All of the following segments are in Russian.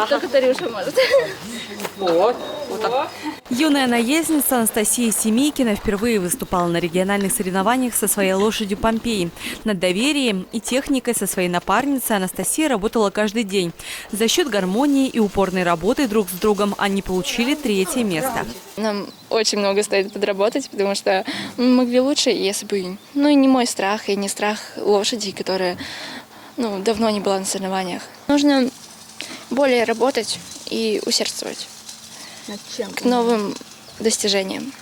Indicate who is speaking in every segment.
Speaker 1: Только Дарюша может.
Speaker 2: Вот так.
Speaker 3: Юная наездница Анастасия Семейкина впервые выступала на региональных соревнованиях со своей лошадью Помпеей. Над доверием и техникой со своей напарницей Анастасия работала каждый день. За счет гармонии и упорной работы друг с другом они получили 3-е место.
Speaker 1: Нам очень много стоит подработать, потому что мы могли лучше, если бы... Ну и не мой страх, и не страх лошади, которая давно не была на соревнованиях. Нужно более работать и усердствовать к новым достижениям.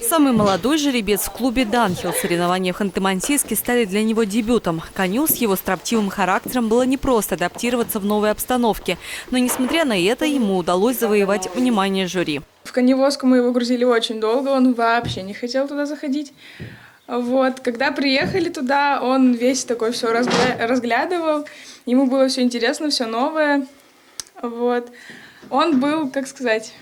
Speaker 3: Самый молодой жеребец в клубе «Данхил». Соревнования в Ханты-Мансийске стали для него дебютом. Коню с его строптивым характером было непросто адаптироваться в новой обстановке. Но, несмотря на это, ему удалось завоевать внимание жюри.
Speaker 4: В коневозку мы его грузили очень долго, он вообще не хотел туда заходить. Вот. Когда приехали туда, он весь такой все разглядывал. Ему было все интересно, все новое. Вот. Он был, как сказать,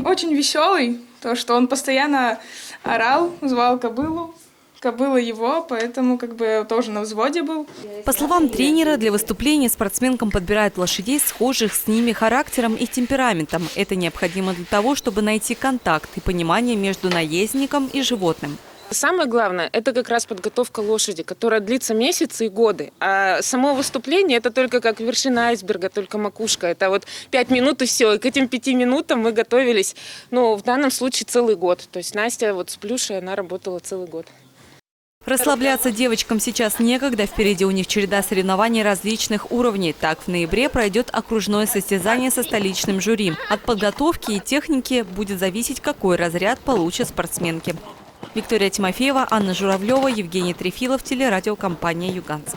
Speaker 4: очень веселый, то что он постоянно орал, звал кобылу. Кобыла его, поэтому тоже на взводе был.
Speaker 3: По словам тренера, для выступления спортсменкам подбирают лошадей, схожих с ними характером и темпераментом. Это необходимо для того, чтобы найти контакт и понимание между наездником и животным.
Speaker 2: Самое главное – это как раз подготовка лошади, которая длится месяцы и годы. А само выступление – это только как вершина айсберга, только макушка. Это вот 5 минут и все. И к этим 5 минутам мы готовились, в данном случае целый год. То есть Настя с Плюшей, она работала целый год.
Speaker 3: Расслабляться девочкам сейчас некогда. Впереди у них череда соревнований различных уровней. Так, в ноябре пройдет окружное состязание со столичным жюри. От подготовки и техники будет зависеть, какой разряд получат спортсменки. Виктория Тимофеева, Анна Журавлева, Евгений Трефилов, телерадиокомпания «Юганск».